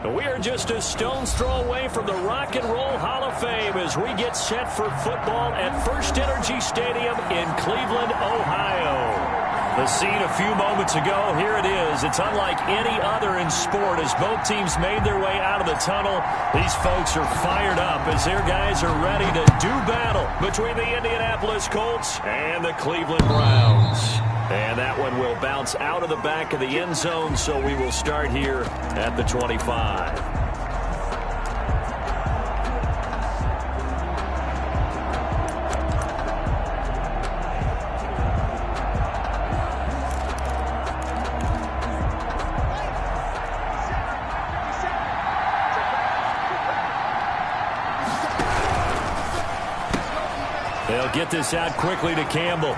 We are just a stone's throw away from the Rock and Roll Hall of Fame as we get set for football at First Energy Stadium in Cleveland, Ohio. The scene a few moments ago, here it is. It's unlike any other in sport as both teams made their way out of the tunnel. These folks are fired up as their guys are ready to do battle between the Indianapolis Colts and the Cleveland Browns. And that one will bounce out of the back of the end zone, so we will start here at the 25. They'll get this out quickly to Campbell.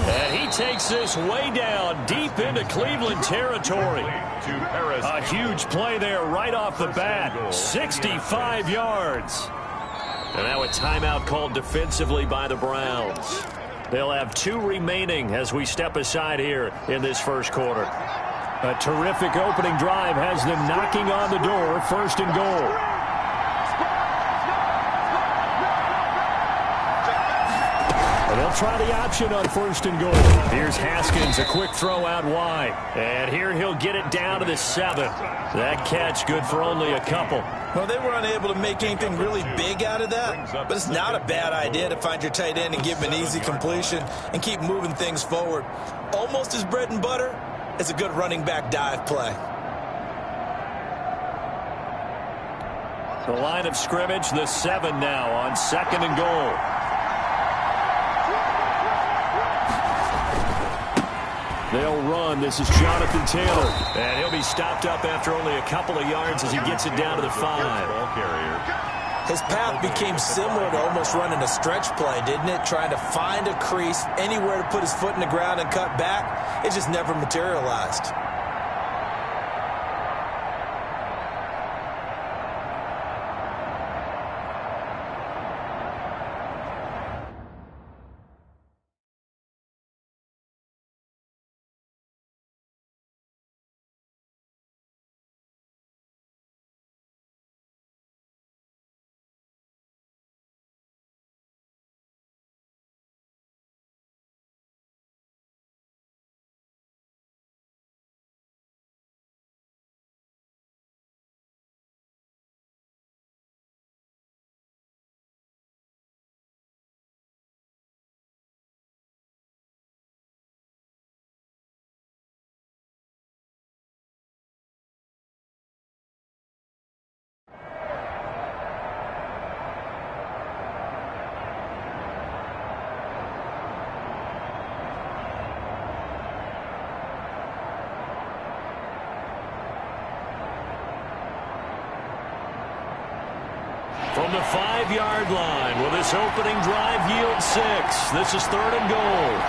And he takes this way down, deep into Cleveland territory. A huge play there right off the bat. 65 yards. And now a timeout called defensively by the Browns. They'll have 2 remaining as we step aside here in this first quarter. A terrific opening drive has them knocking on the door, first and goal. They'll try the option on first and goal. Here's Haskins, a quick throw out wide. And here he'll get it down to the 7. That catch good for only a couple. Well, they were unable to make anything really big out of that, but it's not a bad idea to find your tight end and give him an easy completion and keep moving things forward. Almost as bread and butter as a good running back dive play. The line of scrimmage, the 7 now on second and goal. They'll run. This is Jonathan Taylor. And he'll be stopped up after only a couple of yards as he gets it down to the 5. His path became similar to almost running a stretch play, didn't it? Trying to find a crease, anywhere to put his foot in the ground and cut back. It just never materialized. From the 5-yard line, will this opening drive yield 6? This is third and goal.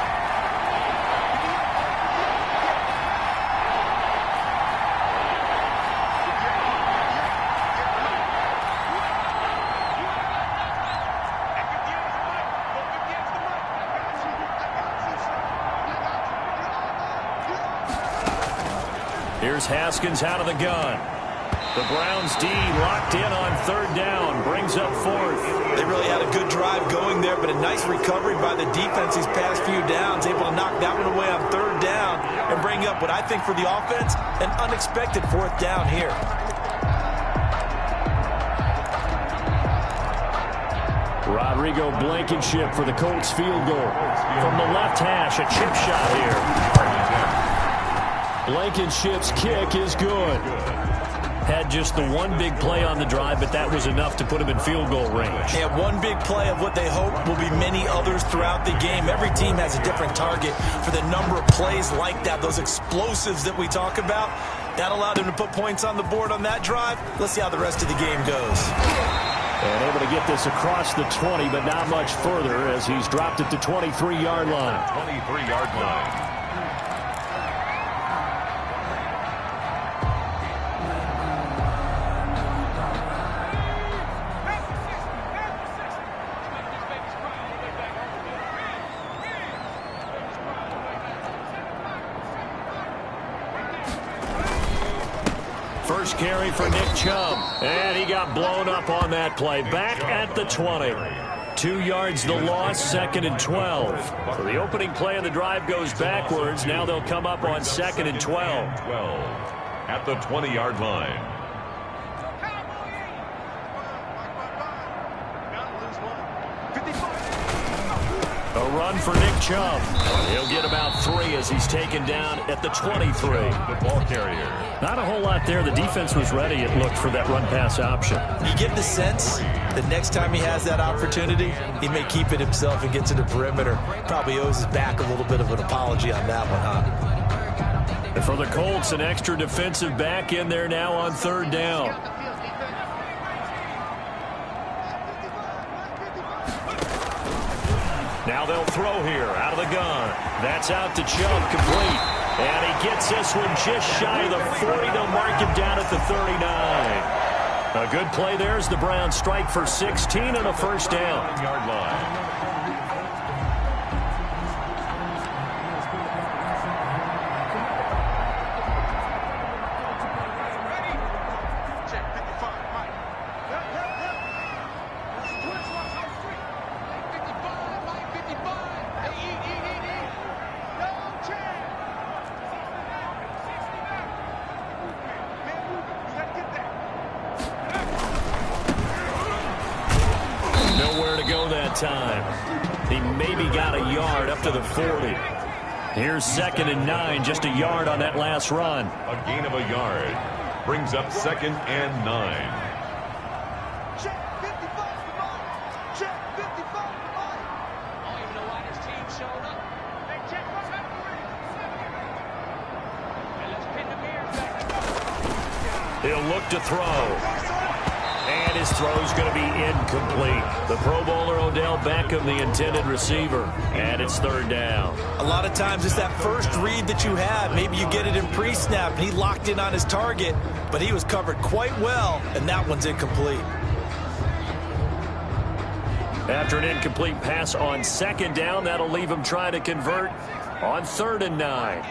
Here's Haskins out of the gun. The Browns D locked in on third down, brings up fourth. They really had a good drive going there, but a nice recovery by the defense these past few downs, able to knock that one away on third down and bring up what I think for the offense, an unexpected fourth down here. Rodrigo Blankenship for the Colts field goal. From the left hash, a chip shot here. Blankenship's kick is good. Had just the one big play on the drive, but that was enough to put him in field goal range. Yeah, one big play of what they hope will be many others throughout the game. Every team has a different target for the number of plays like that, those explosives that we talk about. That allowed him to put points on the board on that drive. Let's see how the rest of the game goes. And able to get this across the 20, but not much further as he's dropped at the 23-yard line. 23-yard line. first carry for Nick Chubb. And he got blown up on that play. Back at the 20. 2 yards the loss, 2nd and 12. So the opening play of the drive goes backwards. Now they'll come up on 2nd and 12. At the 20-yard line. A run for Nick Chubb. He'll get about 3 as he's taken down at the 23. The ball carrier. Not a whole lot there. The defense was ready, it looked, for that run-pass option. You get the sense that next time he has that opportunity, he may keep it himself and get to the perimeter. Probably owes his back a little bit of an apology on that one, huh? And for the Colts, an extra defensive back in there now on 3rd down. Now they'll throw here out of the gun. That's out to Chubb, complete. And he gets this one just shy of the 40. They'll mark him down at the 39. A good play there as the Browns strike for 16 and a first down. Yard line. Time. He maybe got a yard up to the 40. Here's 2nd and 9, just a yard on that last run. A gain of a yard brings up 2nd and 9. Check 55 to line. Check 55 to line. I don't even know why this team showed up. Hey, check what's happening. And let's pin the mirrors back. He'll look to throw. And his throw's going to be incomplete. The Pro Bowler Odell Beckham, the intended receiver. And it's 3rd down. A lot of times it's that first read that you have. Maybe you get it in pre-snap, and he locked in on his target, but he was covered quite well, and that one's incomplete. After an incomplete pass on 2nd down, that'll leave him trying to convert on 3rd and 9.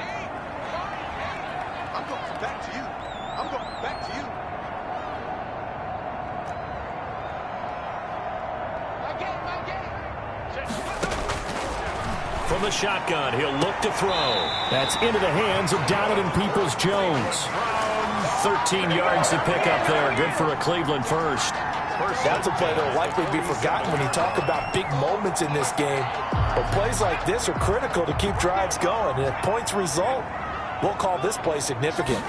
I'm going back to you. I'm going back to you. From the shotgun, he'll look to throw. That's into the hands of Donovan Peoples-Jones. 13 yards to pick up there. Good for a Cleveland first. That's a play that will likely be forgotten when you talk about big moments in this game. But plays like this are critical to keep drives going. And if points result, we'll call this play significant.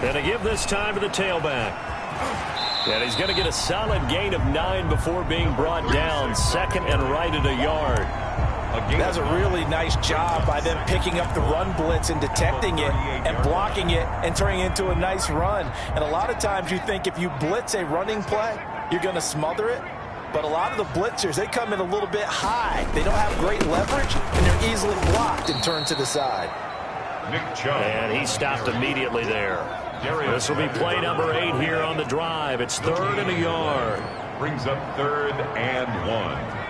And to give this time to the tailback. And he's going to get a solid gain of 9 before being brought down. 2nd and right at a yard. That's a really nice job by them picking up the run blitz and detecting it and blocking it and turning it into a nice run. And a lot of times you think if you blitz a running play, you're going to smother it. But a lot of the blitzers, they come in a little bit high. They don't have great leverage, and they're easily blocked and turned to the side. Nick Chubb. And he stopped immediately there. This will be play number 8 here on the drive. It's 3rd and a yard. Brings up 3rd and 1.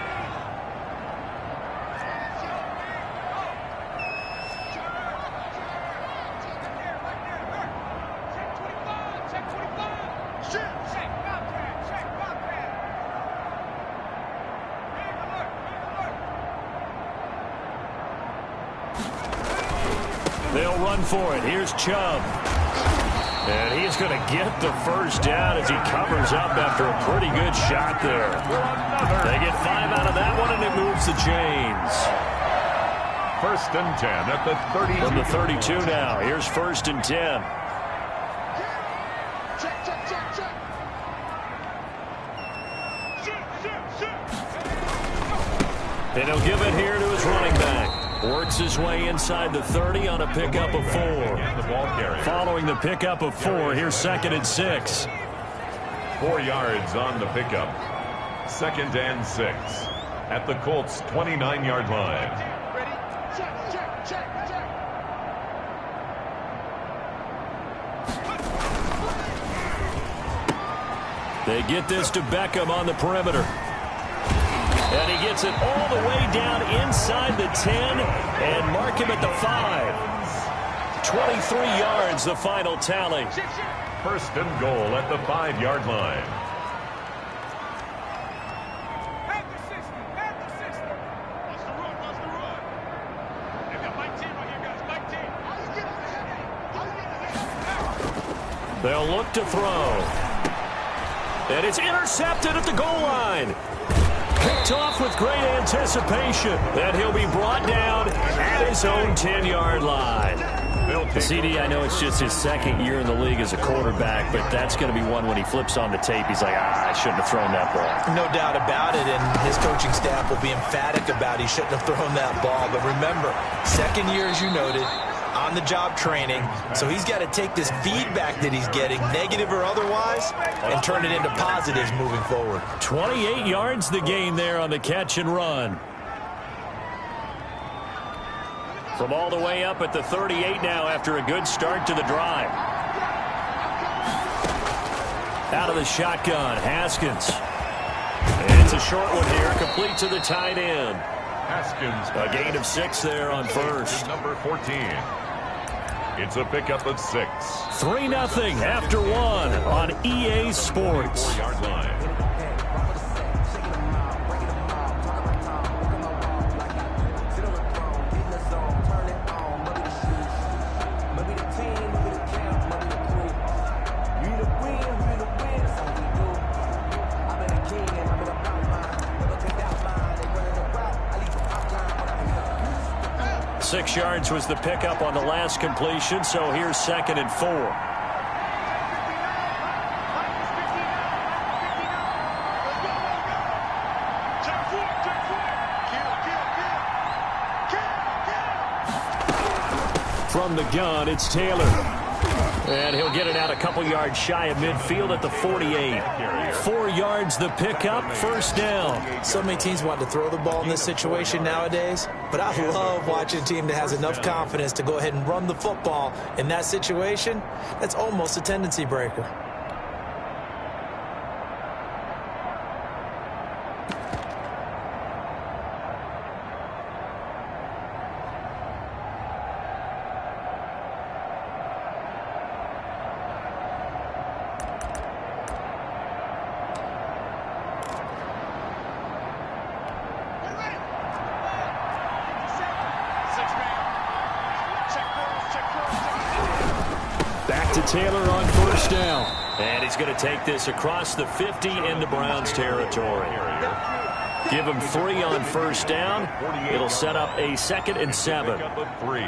They'll run for it. Here's Chubb. And he's going to get the first down as he covers up after a pretty good shot there. They get 5 out of that one, and it moves the chains. 1st and 10 at the 32. From the 32 now. Here's 1st and 10. And he'll give it here to his running back. Works his way inside the 30 on a pickup of 4. Following the pickup of 4, here's 2nd and 6. 4 yards on the pickup. 2nd and 6 at the Colts' 29-yard line. Ready? Check. They get this to Beckham on the perimeter. And he gets it all the way down inside the 10 and mark him at the 5. 23 yards, the final tally. First and goal at the 5-yard line. They'll look to throw. And it's intercepted at the goal line. Picked off with great anticipation. And he'll be brought down at his own 10-yard line. CD, I know it's just his second year in the league as a quarterback, but that's going to be one when he flips on the tape. He's like, I shouldn't have thrown that ball. No doubt about it, and his coaching staff will be emphatic about he shouldn't have thrown that ball. But remember, second year, as you noted, on-the-job training, so he's got to take this feedback that he's getting, negative or otherwise, and turn it into positives moving forward. 28 yards the gain there on the catch and run. From all the way up at the 38 now after a good start to the drive. Out of the shotgun, Haskins. And it's a short one here, complete to the tight end. Haskins. A gain of 6 there on first. Number 14. It's a pickup of 6. 3-0 after 1 on EA Sports. 4-yard line. Six yards was the pickup on the last completion, so here's 2nd and 4. From the gun, it's Taylor. And he'll get it out a couple yards shy of midfield at the 48. 4 yards the pickup, first down. So many teams want to throw the ball in this situation nowadays, but I love watching a team that has enough confidence to go ahead and run the football in that situation. That's almost a tendency breaker. To Taylor on first down. And he's going to take this across the 50 into Browns territory. Give him 3 on first down. It'll set up a 2nd and 7. Pickup of 3.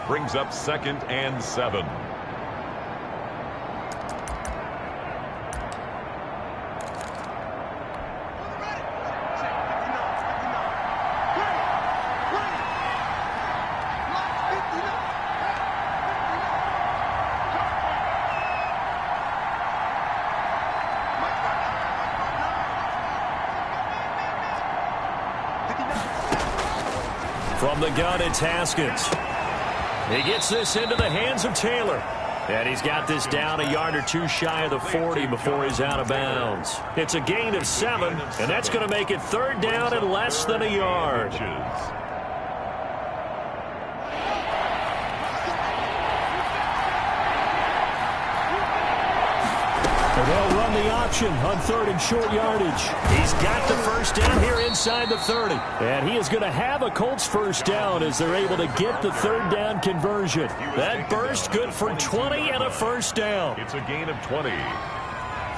Brings up 2nd and 7. From the gun, it's Haskins. He gets this into the hands of Taylor. And he's got this down a yard or 2 shy of the 40 before he's out of bounds. It's a gain of 7, and that's going to make it 3rd down and less than a yard. They'll run the option on 3rd and short yardage. He's got the first down here inside the 30. And he is going to have a Colts first down as they're able to get the 3rd down conversion. That burst good for 20 and a first down. It's a gain of 20.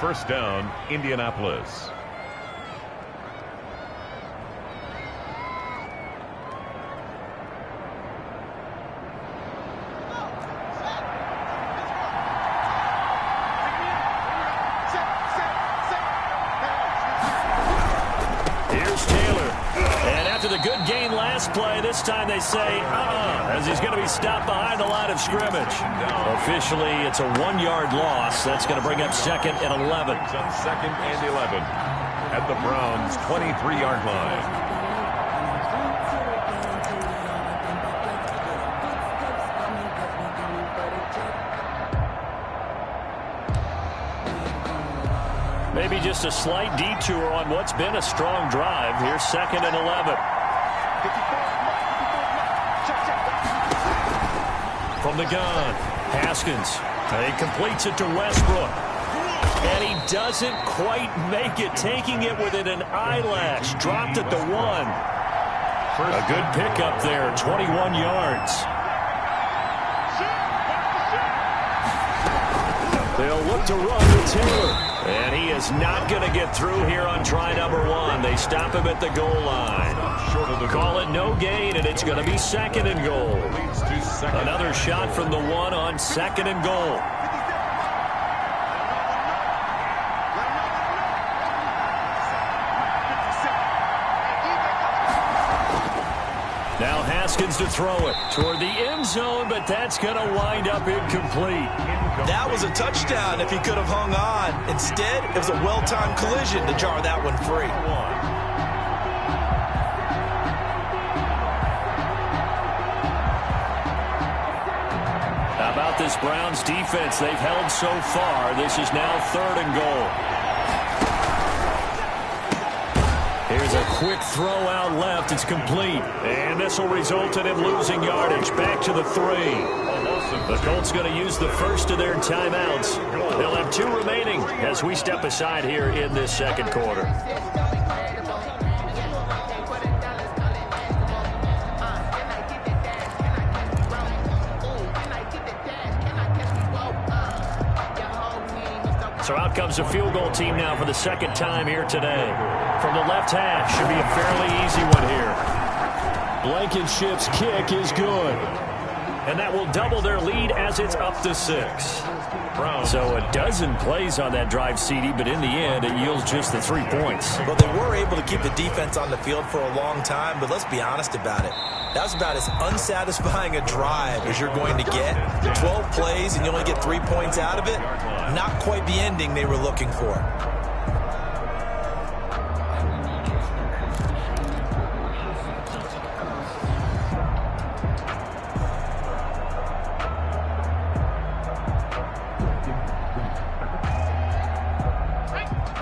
First down, Indianapolis. Play. This time they say, as he's going to be stopped behind the line of scrimmage. Officially, it's a 1-yard loss. That's going to bring up 2nd and 11. 2nd and 11 at the Browns' 23-yard line. Maybe just a slight detour on what's been a strong drive. Here's 2nd and 11. From the gun. Haskins. He completes it to Westbrook. And he doesn't quite make it, taking it within an eyelash. Dropped at the 1. A good pickup there, 21 yards. They'll look to run with Taylor. And he is not going to get through here on try number 1. They stop him at the goal line. Call it no gain, and it's going to be 2nd and goal. Another shot from the 1 on 2nd and goal. Now Haskins to throw it toward the end zone, but that's going to wind up incomplete. That was a touchdown if he could have hung on. Instead, it was a well-timed collision to jar that one free. How about this Browns defense? They've held so far. This is now 3rd and goal. Here's a quick throw out left. It's complete. And this will result in him losing yardage. Back to the 3. The Colts going to use the first of their timeouts. They'll have 2 remaining as we step aside here in this 2nd quarter. So out comes the field goal team now for the 2nd time here today. From the left hash, should be a fairly easy one here. Blankenship's kick is good. And that will double their lead as it's up to 6. So a dozen plays on that drive, CD, but in the end, it yields just the 3 points. Well, they were able to keep the defense on the field for a long time, but let's be honest about it. That was about as unsatisfying a drive as you're going to get. 12 plays and you only get 3 points out of it. Not quite the ending they were looking for.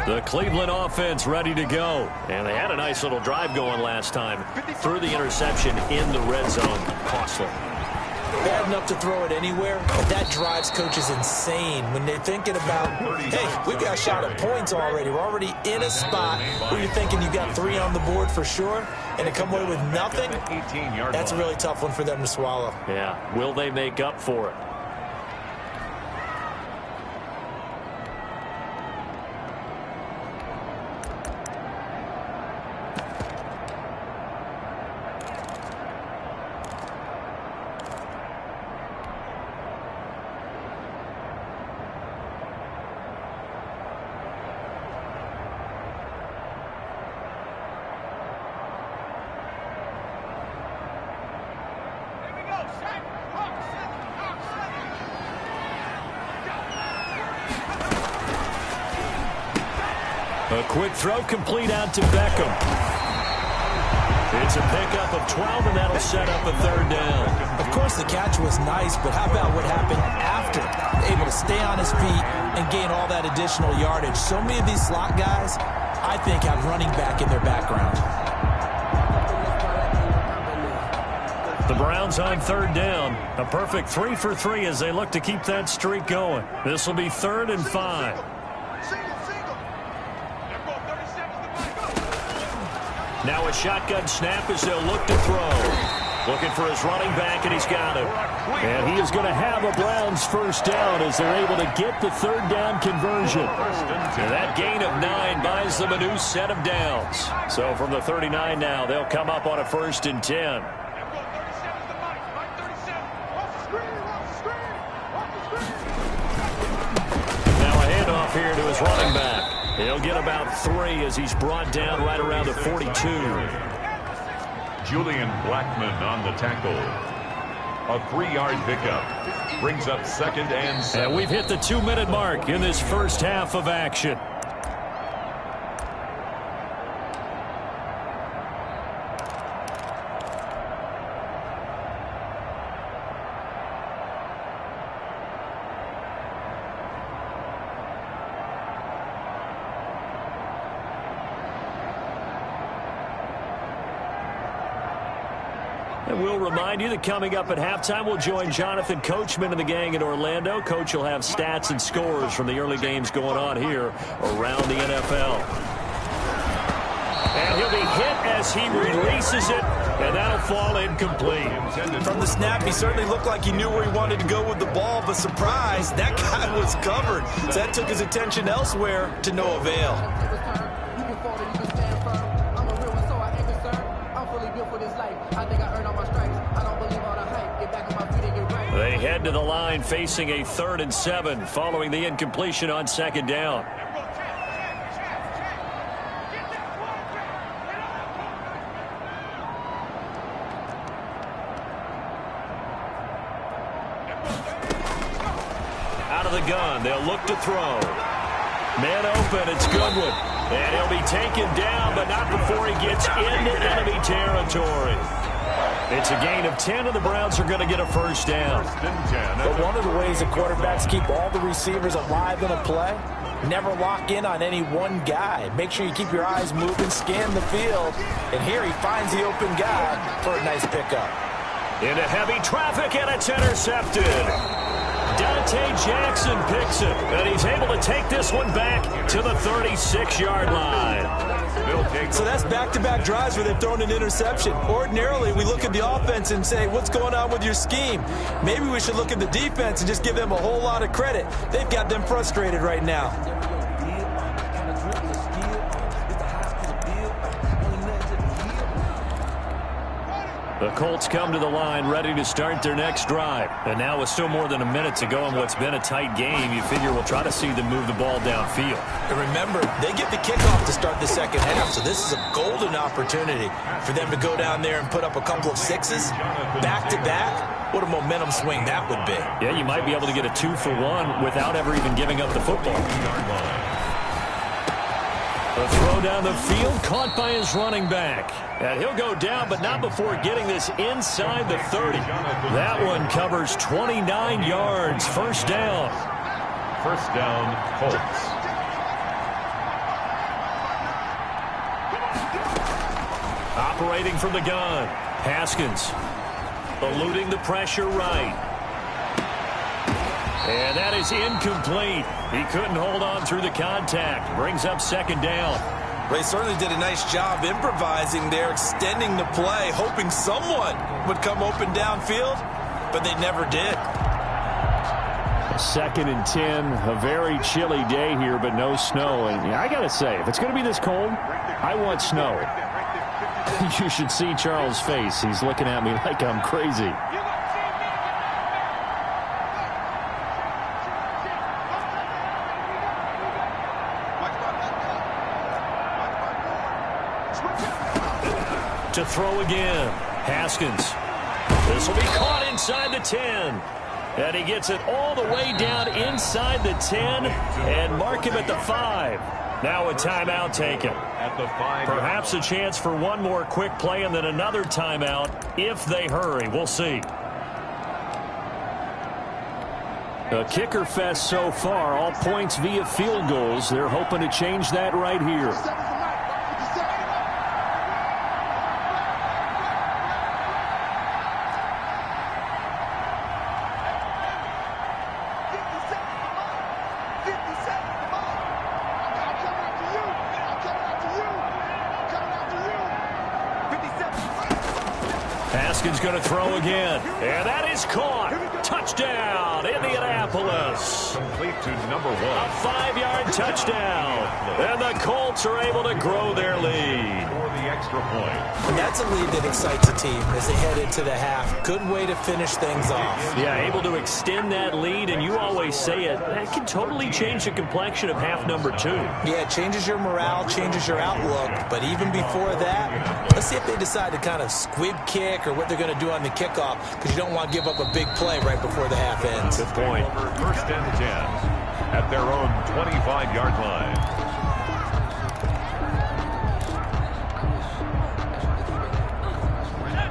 The Cleveland offense ready to go. And they had a nice little drive going last time. Threw the interception in the red zone. Costly. Bad enough to throw it anywhere. That drives coaches insane when they're thinking about, hey, we've got a shot at points already. We're already in a spot where you're thinking you got 3 on the board for sure, and to come away with nothing, that's a really tough one for them to swallow. Yeah. Will they make up for it? A quick throw complete out to Beckham. It's a pickup of 12, and that'll set up a 3rd down. Of course, the catch was nice, but how about what happened after? Able to stay on his feet and gain all that additional yardage. So many of these slot guys, I think, have running back in their background. The Browns on 3rd down. A perfect 3 for 3 as they look to keep that streak going. This will be 3rd and 5. Now a shotgun snap as they'll look to throw. Looking for his running back, and he's got him. And he is going to have a Browns 1st down as they're able to get the 3rd down conversion. And that gain of 9 buys them a new set of downs. So from the 39 now, they'll come up on a 1st and 10. Now a handoff here to his running back. He'll get about 3 as he's brought down right around the 42. Julian Blackman on the tackle. A 3-yard pickup. Brings up 2nd and 7. And we've hit the 2-minute mark in this first half of action. And we'll remind you that coming up at halftime, we'll join Jonathan Coachman and the gang in Orlando. Coach will have stats and scores from the early games going on here around the NFL. And he'll be hit as he releases it, and that'll fall incomplete. From the snap, he certainly looked like he knew where he wanted to go with the ball, but surprise, that guy was covered. So that took his attention elsewhere to no avail. They head to the line facing a 3rd and 7 following the incompletion on 2nd down. Out of the gun, they'll look to throw. Man open, it's Goodwin. And he'll be taken down, but not before he gets into enemy territory. It's a gain of 10, and the Browns are going to get a 1st down. But one of the ways that quarterbacks keep all the receivers alive in a play, never lock in on any one guy. Make sure you keep your eyes moving, scan the field. And here he finds the open guy for a nice pickup. Into heavy traffic, and it's intercepted. Dante Jackson picks it, and he's able to take this one back to the 36-yard line. So that's back-to-back drives where they've thrown an interception. Ordinarily, we look at the offense and say, what's going on with your scheme? Maybe we should look at the defense and just give them a whole lot of credit. They've got them frustrated right now. The Colts come to the line ready to start their next drive. And now with still more than a minute to go in what's been a tight game, you figure we'll try to see them move the ball downfield. And remember, they get the kickoff to start the second half, so this is a golden opportunity for them to go down there and put up a couple of sixes back-to-back. What a momentum swing that would be. Yeah, you might be able to get a 2-for-1 without ever even giving up the football. The throw down the field, caught by his running back. And he'll go down, but not before getting this inside the 30. That one covers 29 yards. 1st down. 1st down, Colts. Operating from the gun. Haskins eluding the pressure right. And that is incomplete. He couldn't hold on through the contact. Brings up 2nd down. They certainly did a nice job improvising there, extending the play, hoping someone would come open downfield, but they never did. 2nd and 10, a very chilly day here, but no snow. And I got to say, if it's going to be this cold, I want snow. You should see Charles' face. He's looking at me like I'm crazy. To throw again. Haskins. This will be caught inside the 10. And he gets it all the way down inside the 10 and mark him at the 5. Now a timeout taken. At the 5. Perhaps a chance for one more quick play and then another timeout if they hurry. We'll see. A kicker fest so far. All points via field goals. They're hoping to change that right here. Haskins going to throw again. And that is caught. Touchdown, Indianapolis. Complete to number 1. A 5-yard touchdown. And the Colts are able to grow their lead. For the extra point. And that's a lead that excites a team as they head into the half. Good way to finish things off. Yeah, able to extend that lead, and you always say it, that can totally change the complexion of half number 2. Yeah, it changes your morale, changes your outlook. But even before that, let's see if they decide to kind of squib kick or what they're going to do on the kickoff, because you don't want to give up a big play right before the half ends. Good point. 1st and 10 at their own 25-yard line.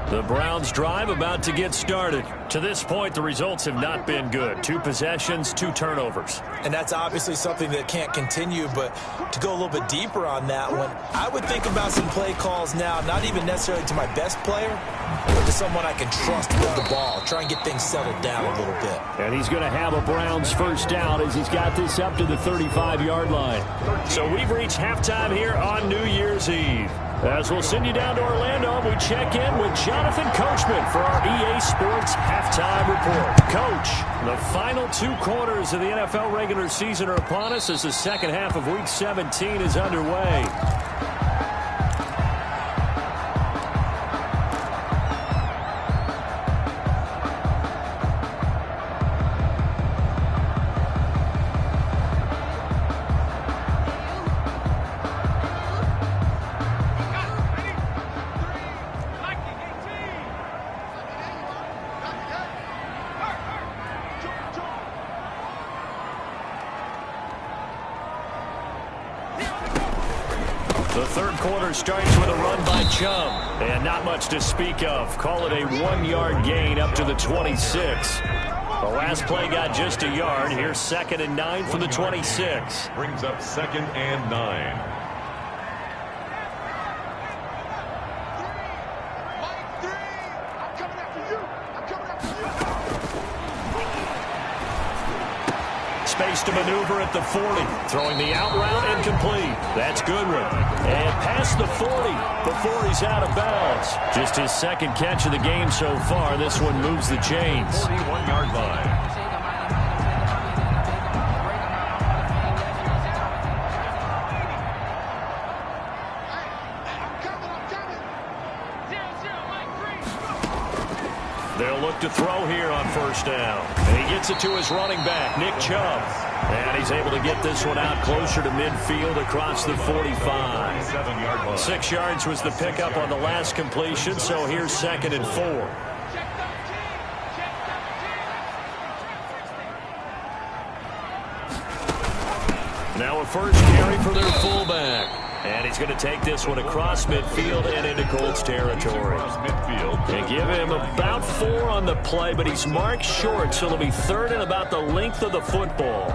The Browns' drive about to get started. To this point, the results have not been good. 2 possessions, 2 turnovers. And that's obviously something that can't continue, but to go a little bit deeper on that one, I would think about some play calls now, not even necessarily to my best player, but to someone I can trust with the ball. Try and get things settled down a little bit. And he's going to have a Browns first down as he's got this up to the 35-yard line. So we've reached halftime here on New Year's Eve. As we'll send you down to Orlando, we check in with Jonathan Coachman for our EA Sports Halftime Report. Coach, the final 2 quarters of the NFL regular season are upon us as the second half of Week 17 is underway. The third quarter starts with a run by Chubb, and not much to speak of. Call it a 1-yard gain up to the 26. The last play got just a yard. Here's 2nd and 9 from the 26. Brings up 2nd and 9. Space to maneuver at the 40. Throwing the out route incomplete. That's Goodwin. And past the 40 before he's out of bounds. Just his 2nd catch of the game so far. This one moves the chains. 41-yard line. They'll look to throw here on first down. And he gets it to his running back, Nick Chubb. And he's able to get this one out closer to midfield across the 45. 6 yards was the pickup on the last completion, so here's 2nd and 4. Now a first carry for their fullback. And he's going to take this one across midfield and into Colts territory. They give him about 4 on the play, but he's marked short, so it'll be 3rd and about the length of the football.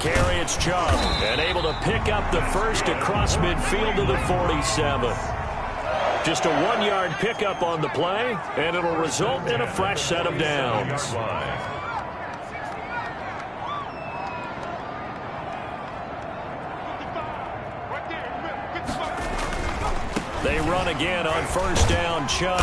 Carry, it's Chubb, and able to pick up the first across midfield to the 47. Just a 1-yard pickup on the play, and it'll result in a fresh set of downs. They run again on first down, Chubb.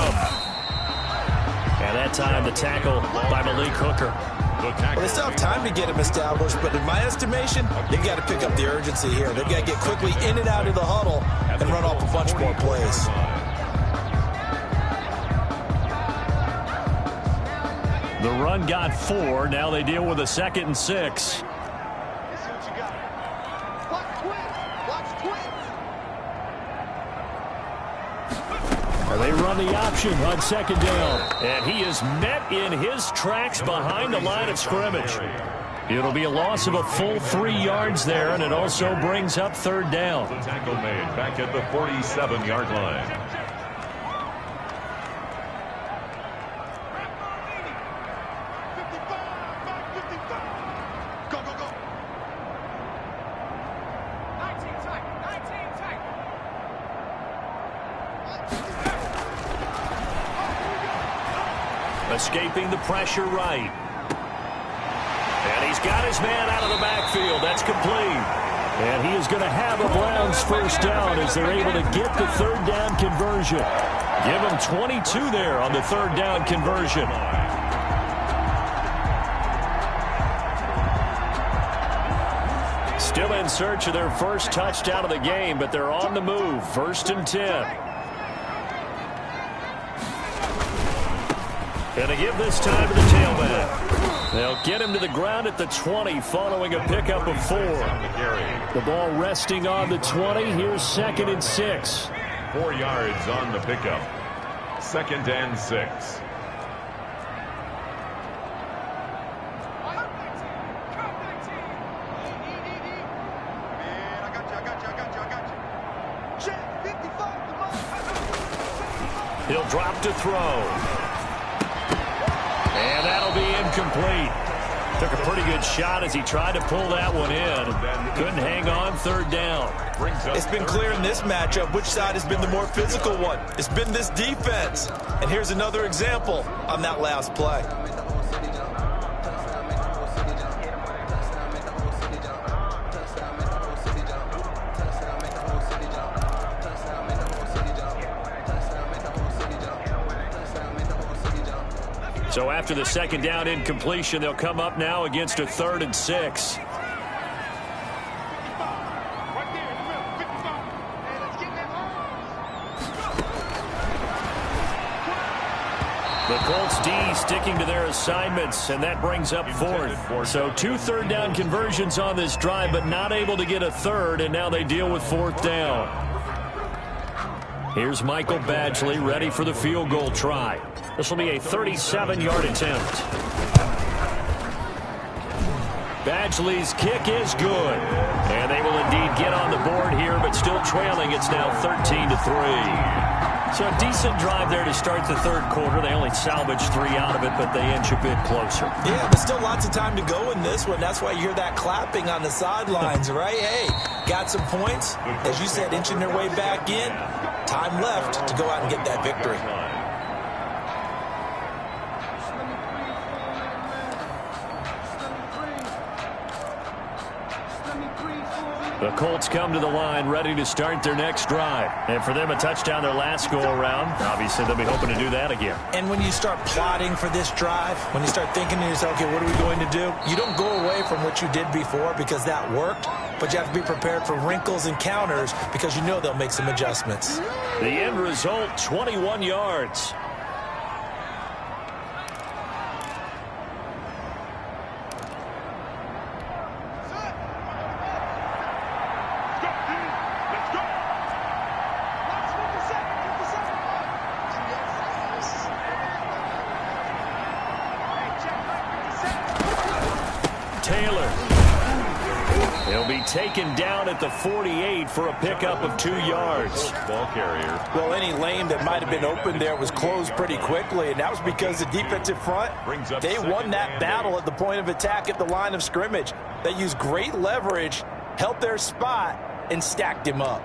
And that time the tackle by Malik Hooker. Well, they still have time to get him established, but in my estimation, they've got to pick up the urgency here. They've got to get quickly in and out of the huddle and run off a bunch more plays. The run got 4. Now they deal with a 2nd and 6. And they run the option on 2nd down. And he is met in his tracks behind the line of scrimmage. It'll be a loss of a full 3 yards there, and it also brings up 3rd down. The tackle made back at the 47-yard line. Escaping the pressure right. And he's got his man out of the backfield. That's complete. And he is going to have a Browns first down as they're able to get the 3rd down conversion. Give him 22 there on the 3rd down conversion. Still in search of their first touchdown of the game, but they're on the move. 1st and 10. And they give this time to the tailback. They'll get him to the ground at the 20 following a pickup of 4. The ball resting on the 20. Here's 2nd and 6. 4 yards on the pickup. 2nd and 6. He'll drop to throw. And that'll be incomplete. Took a pretty good shot as he tried to pull that one in. Couldn't hang on 3rd down. It's been clear in this matchup which side has been the more physical one. It's been this defense. And here's another example on that last play. So after the 2nd down incompletion, they'll come up now against a 3rd and 6. The Colts D sticking to their assignments, and that brings up 4th. So 2 3rd down conversions on this drive, but not able to get a 3rd, and now they deal with 4th down. Here's Michael Badgley ready for the field goal try. This will be a 37-yard attempt. Badgley's kick is good. And they will indeed get on the board here, but still trailing. It's now 13-3. So a decent drive there to start the 3rd quarter. They only salvaged 3 out of it, but they inch a bit closer. Yeah, but still lots of time to go in this one. That's why you hear that clapping on the sidelines, right? Hey, got some points. As you said, inching their way back in. Time left to go out and get that victory. The Colts come to the line ready to start their next drive. And for them, a touchdown their last go-around. Obviously, they'll be hoping to do that again. And when you start plotting for this drive, when you start thinking to yourself, okay, what are we going to do? You don't go away from what you did before because that worked, but you have to be prepared for wrinkles and counters because you know they'll make some adjustments. The end result, 21 yards. Taken down at the 48 for a pickup of 2 yards. Ball carrier. Well, any lane that might have been open there was closed pretty quickly, and that was because the defensive front, they won that battle at the point of attack at the line of scrimmage. They used great leverage, held their spot, and stacked him up.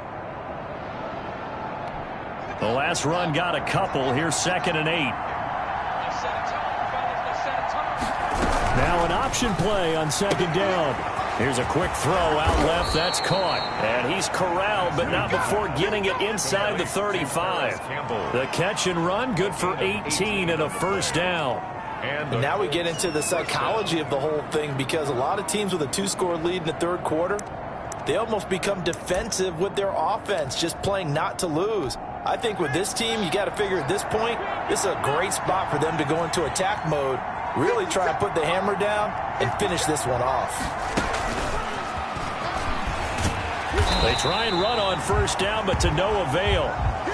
The last run got a couple. Here's 2nd and 8. Now an option play on 2nd down. Here's a quick throw out left. That's caught. And he's corralled, but not before getting it inside the 35. The catch and run, good for 18 and a 1st down. And now we get into the psychology of the whole thing because a lot of teams with a 2-score lead in the 3rd quarter, they almost become defensive with their offense, just playing not to lose. I think with this team, you got to figure at this point, this is a great spot for them to go into attack mode, really try to put the hammer down and finish this one off. They try and run on 1st down, but to no avail.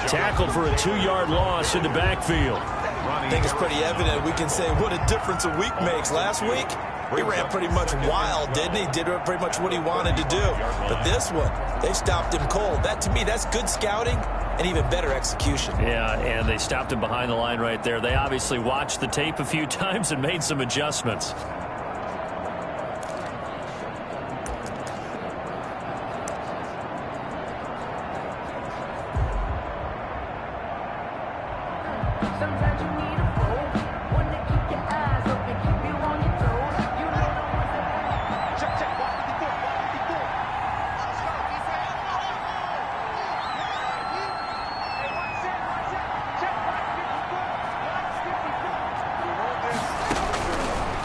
Tackled for a 2-yard loss in the backfield. I think it's pretty evident. We can say what a difference a week makes. Last week, he ran pretty much wild, didn't he? Did pretty much what he wanted to do. But this one, they stopped him cold. That, to me, that's good scouting and even better execution. Yeah, and they stopped him behind the line right there. They obviously watched the tape a few times and made some adjustments.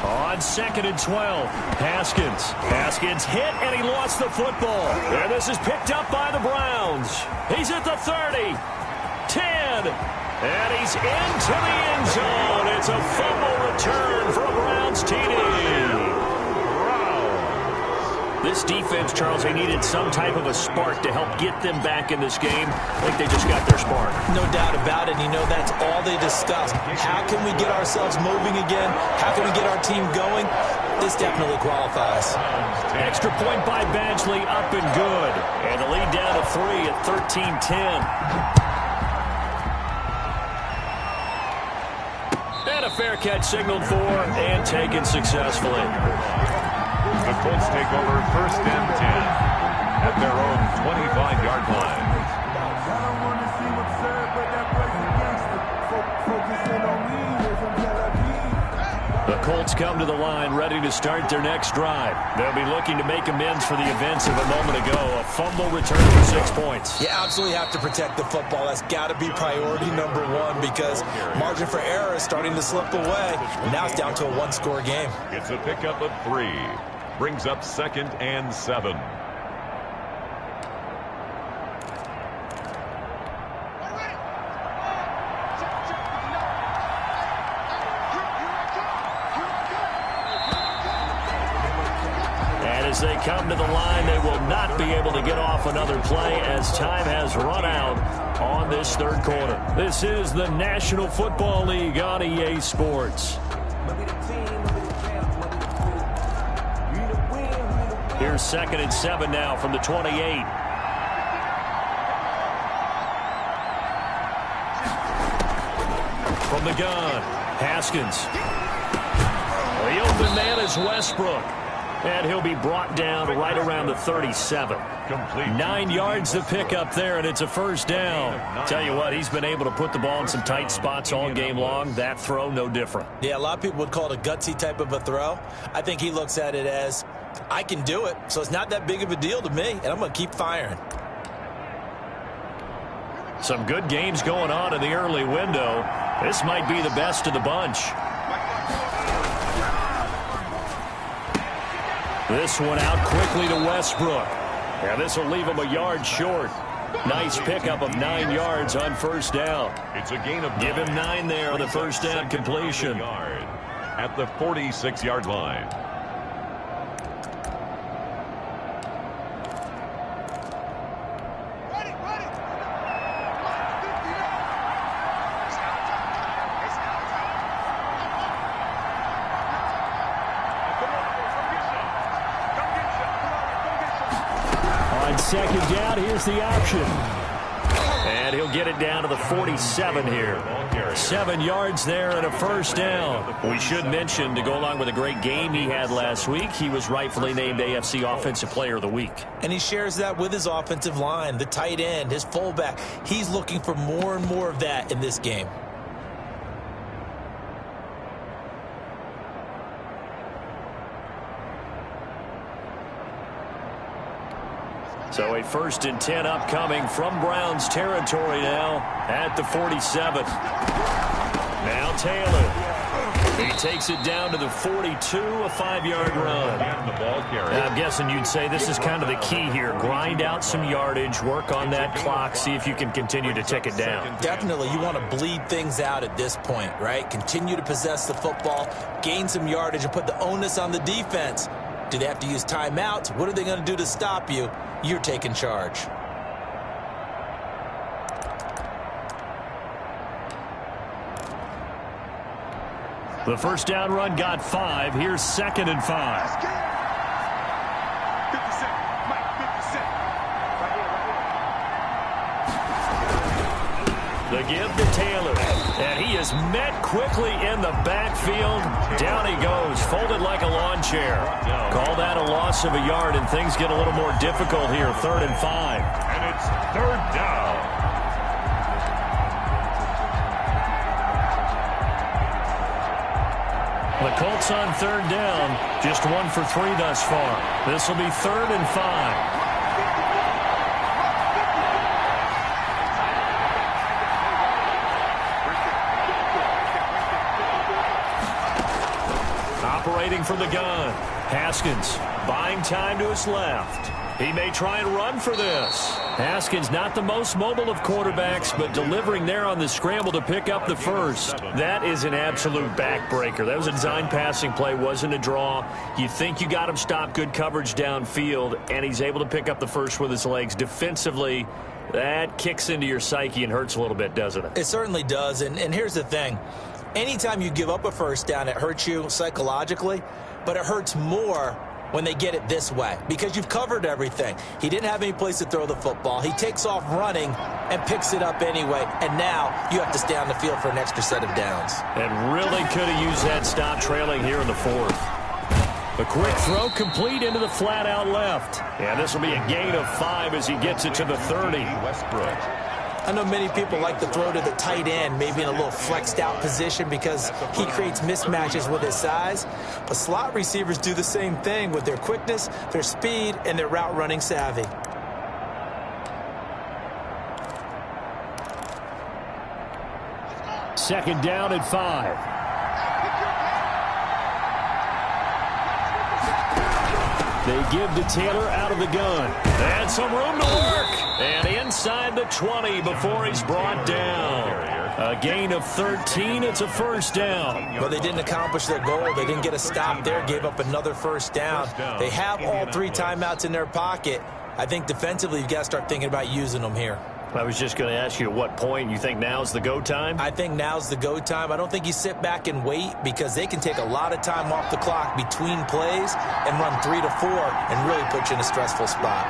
On 2nd and 12, Haskins hit, and he lost the football. And this is picked up by the Browns. He's at the 30, 10, and he's into the end zone. It's a fumble return for a Browns TD. This defense, Charles, they needed some type of a spark to help get them back in this game. I think they just got their spark. No doubt about it. You know, that's all they discussed. How can we get ourselves moving again? How can we get our team going? This definitely qualifies. Extra point by Badgley, up and good. And the lead down to 3 at 13-10. And a fair catch signaled for and taken successfully. The Colts take over 1st and 10 at their own 25-yard line. The Colts come to the line ready to start their next drive. They'll be looking to make amends for the events of a moment ago. A fumble return for 6 points. You absolutely have to protect the football. That's got to be priority number one because margin for error is starting to slip away. And now it's down to a one-score game. It's a pickup of 3. Brings up 2nd and 7. And as they come to the line, they will not be able to get off another play as time has run out on this 3rd quarter. This is the National Football League on EA Sports. Here's 2nd and 7 now from the 28. From the gun, Haskins. The open man is Westbrook. And he'll be brought down right around the 37. Complete. 9 yards to pick up there, and it's a 1st down. Tell you what, he's been able to put the ball in some tight spots all game long. That throw, no different. Yeah, a lot of people would call it a gutsy type of a throw. I think he looks at it as, I can do it, so it's not that big of a deal to me, and I'm going to keep firing. Some good games going on in the early window. This might be the best of the bunch. This one out quickly to Westbrook. Yeah, this will leave him a yard short. Nice pickup of 9 yards on 1st down. It's a gain of 9. Give him 9 there on the 1st down completion. Yard at the 46-yard line. On 2nd down, here's the option. And he'll get it down to the 47 here. 7 yards there and a 1st down. We should mention, to go along with a great game he had last week, he was rightfully named AFC Offensive Player of the Week. And he shares that with his offensive line, the tight end, his fullback. He's looking for more and more of that in this game. So a 1st and 10 upcoming from Browns territory now at the 47. Now Taylor. He takes it down to the 42, a 5-yard run. I'm guessing you'd say this is kind of the key here. Grind out some yardage, work on that clock, see if you can continue to tick it down. Definitely, you want to bleed things out at this point, right? Continue to possess the football, gain some yardage, and put the onus on the defense. Do they have to use timeouts? What are they going to do to stop you? You're taking charge. The 1st down run got 5. Here's 2nd and 5. The give to Taylor. And he is met quickly in the backfield. Down he goes, folded like a lawn chair. Call that a loss of a yard, and things get a little more difficult here. 3rd and 5. And it's 3rd down. The Colts on 3rd down, just 1 for 3 thus far. This will be 3rd and 5. Operating from the gun, Haskins buying time to his left. He may try and run for this. Haskins not the most mobile of quarterbacks, but delivering there on the scramble to pick up the first. That is an absolute backbreaker. That was a design passing play, wasn't a draw. You think you got him stopped, good coverage downfield, and he's able to pick up the first with his legs. Defensively, that kicks into your psyche and hurts a little bit, doesn't it? It certainly does, and here's the thing. Anytime you give up a first down, it hurts you psychologically, but it hurts more when they get it this way, because you've covered everything. He didn't have any place to throw the football. He takes off running and picks it up anyway, and now you have to stay on the field for an extra set of downs. And really could have used that stop trailing here in the fourth. A quick throw complete into the flat out left. And this will be a gain of 5 as he gets it to the 30. Westbrook. I know many people like to throw to the tight end, maybe in a little flexed out position because he creates mismatches with his size. But slot receivers do the same thing with their quickness, their speed, and their route running savvy. Second down at 5. They give to Taylor out of the gun. And some room to work. And inside the 20 before he's brought down. A gain of 13. It's a first down. Well, they didn't accomplish their goal. They didn't get a stop there. Gave up another first down. They have all 3 timeouts in their pocket. I think defensively you've got to start thinking about using them here. I was just going to ask you at what point you think now's the go time? I think now's the go time. I don't think you sit back and wait because they can take a lot of time off the clock between plays and run 3 to 4 and really put you in a stressful spot.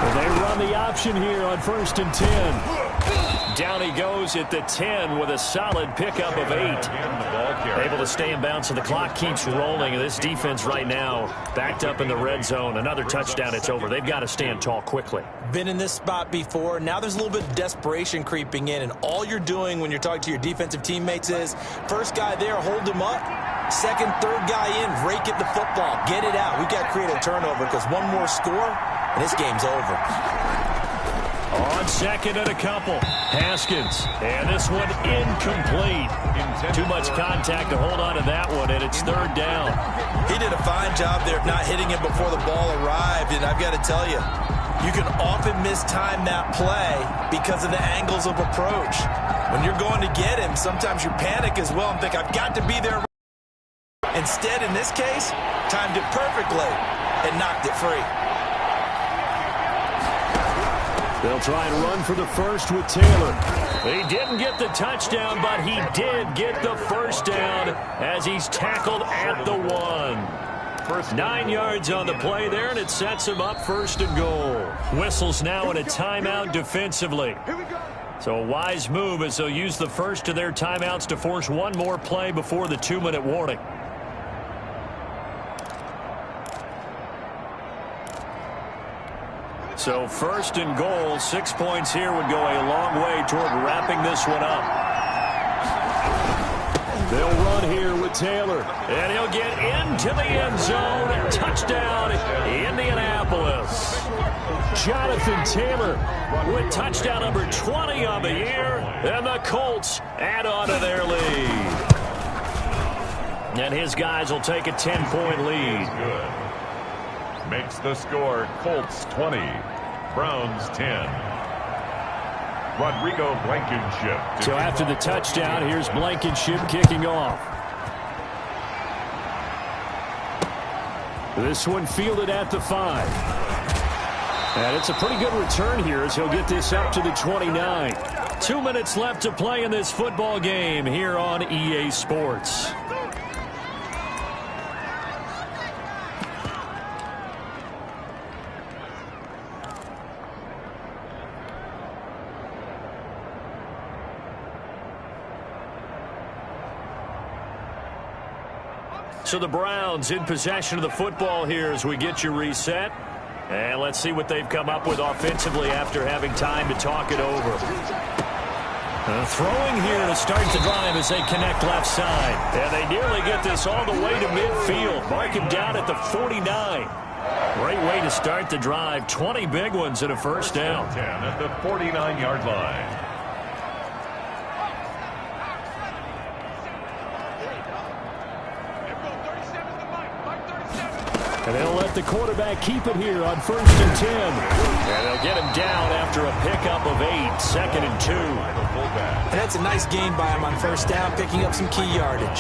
Well, they run the option here on 1st and 10. Down he goes at the 10 with a solid pickup of 8. Able to stay in bounds, so the clock keeps rolling. And this defense right now backed up in the red zone. Another touchdown, it's over. They've got to stand tall quickly. Been in this spot before. Now there's a little bit of desperation creeping in, and all you're doing when you're talking to your defensive teammates is first guy there, hold him up. Second, third guy in, rake at the football. Get it out. We've got to create a turnover because one more score, and this game's over. On second and a couple, Haskins. And this one incomplete. Too much contact to hold on to that one, and it's 3rd down. He did a fine job there of not hitting it before the ball arrived, and I've got to tell you, you can often mistime that play because of the angles of approach. When you're going to get him, sometimes you panic as well and think, I've got to be there. Instead, in this case, timed it perfectly and knocked it free. They'll try and run for the first with Taylor. He didn't get the touchdown, but he did get the first down as he's tackled at the 1. 9 yards on the play there, and it sets him up 1st and goal. Whistles now in a timeout defensively. So a wise move as they'll use the first of their timeouts to force one more play before the 2-minute warning. So 1st and goal, 6 points here would go a long way toward wrapping this one up. They'll run here with Taylor, and he'll get into the end zone. Touchdown, Indianapolis. Jonathan Taylor with touchdown number 20 on the year, and the Colts add on to their lead. And his guys will take a 10-point lead. Good. Makes the score Colts 20, Browns 10. Rodrigo Blankenship. So after the touchdown, here's Blankenship kicking off. This one fielded at the 5. And it's a pretty good return here as he'll get this up to the 29. 2 minutes left to play in this football game here on EA Sports. So the Browns in possession of the football here as we get you reset. And let's see what they've come up with offensively after having time to talk it over. Throwing here to start the drive as they connect left side. And they nearly get this all the way to midfield. Mark him down at the 49. Great way to start the drive. 20 big ones and a first down. 10 at the 49-yard line. And they'll let the quarterback keep it here on 1st and 10. And they'll get him down after a pickup of 8, 2nd and 2. And that's a nice gain by him on 1st down, picking up some key yardage.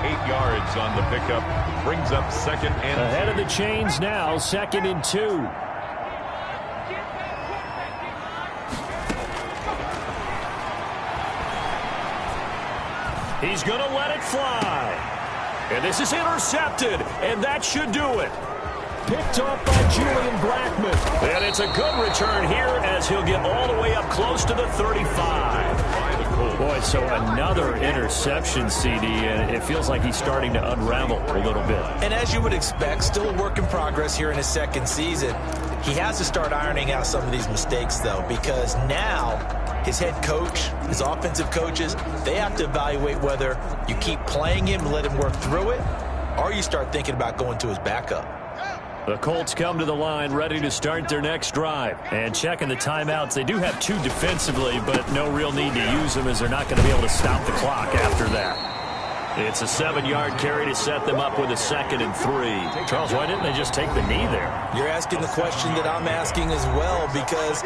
8 yards on the pickup. Brings up 2nd and 2. Ahead of the chains now, 2nd and 2. He's going to let it fly. And this is intercepted, and that should do it. Picked off by Julian Blackman. And it's a good return here as he'll get all the way up close to the 35. Boy, so another interception, CD, and it feels like he's starting to unravel a little bit. And as you would expect, still a work in progress here in his 2nd season. He has to start ironing out some of these mistakes, though, because now his head coach, his offensive coaches, they have to evaluate whether you keep playing him and let him work through it, or you start thinking about going to his backup. The Colts come to the line ready to start their next drive. And checking the timeouts, they do have 2 defensively, but no real need to use them as they're not going to be able to stop the clock after that. It's a 7-yard carry to set them up with a 2nd and 3. Charles, why didn't they just take the knee there? You're asking the question that I'm asking as well, because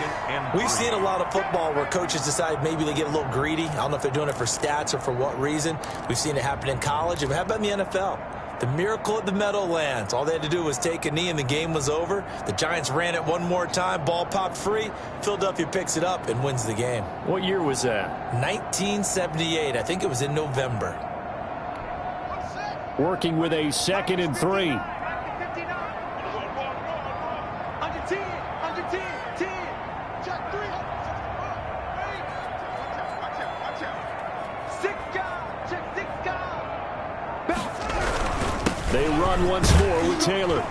we've seen a lot of football where coaches decide maybe they get a little greedy. I don't know if they're doing it for stats or for what reason. We've seen it happen in college. How about in the NFL? The miracle at the Meadowlands. All they had to do was take a knee and the game was over. The Giants ran it one more time. Ball popped free. Philadelphia picks it up and wins the game. What year was that? 1978. I think it was in November. Working with a 2nd and 3. They run once more with Taylor.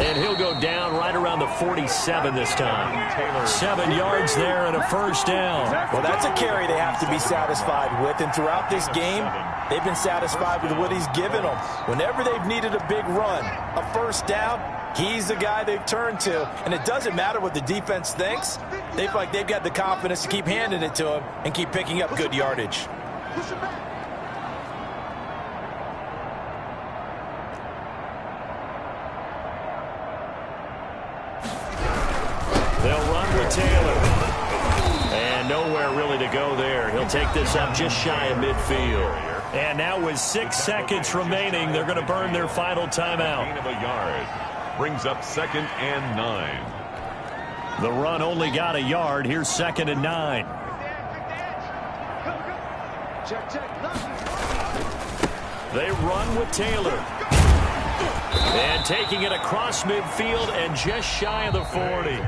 And he'll go down right around the 47 this time. 7 yards there and a 1st down. Well, that's a carry they have to be satisfied with. And throughout this game, they've been satisfied with what he's given them. Whenever they've needed a big run, a 1st down, he's the guy they've turned to. And it doesn't matter what the defense thinks. They feel like they've got the confidence to keep handing it to him and keep picking up good yardage. They'll run with Taylor. And nowhere really to go there. He'll take this up just shy of midfield. And now with 6 seconds remaining, they're going to burn their final timeout. Gain of a yard. Brings up 2nd and 9. The run only got a yard. Here's 2nd and 9. They run with Taylor. And taking it across midfield and just shy of the 40.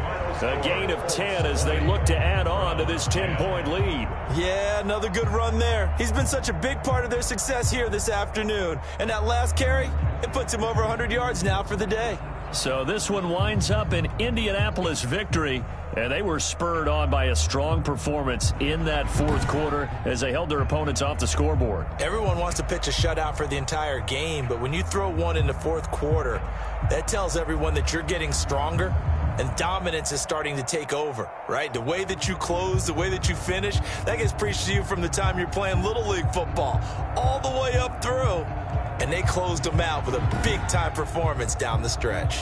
A gain of 10 as they look to add on to this 10-point lead. Yeah, another good run there. He's been such a big part of their success here this afternoon. And that last carry, it puts him over 100 yards now for the day. So this one winds up an Indianapolis victory. And they were spurred on by a strong performance in that 4th quarter as they held their opponents off the scoreboard. Everyone wants to pitch a shutout for the entire game, but when you throw one in the 4th quarter, that tells everyone that you're getting stronger and dominance is starting to take over, right? The way that you close, the way that you finish, that gets preached to you from the time you're playing Little League football all the way up through. And they closed them out with a big-time performance down the stretch.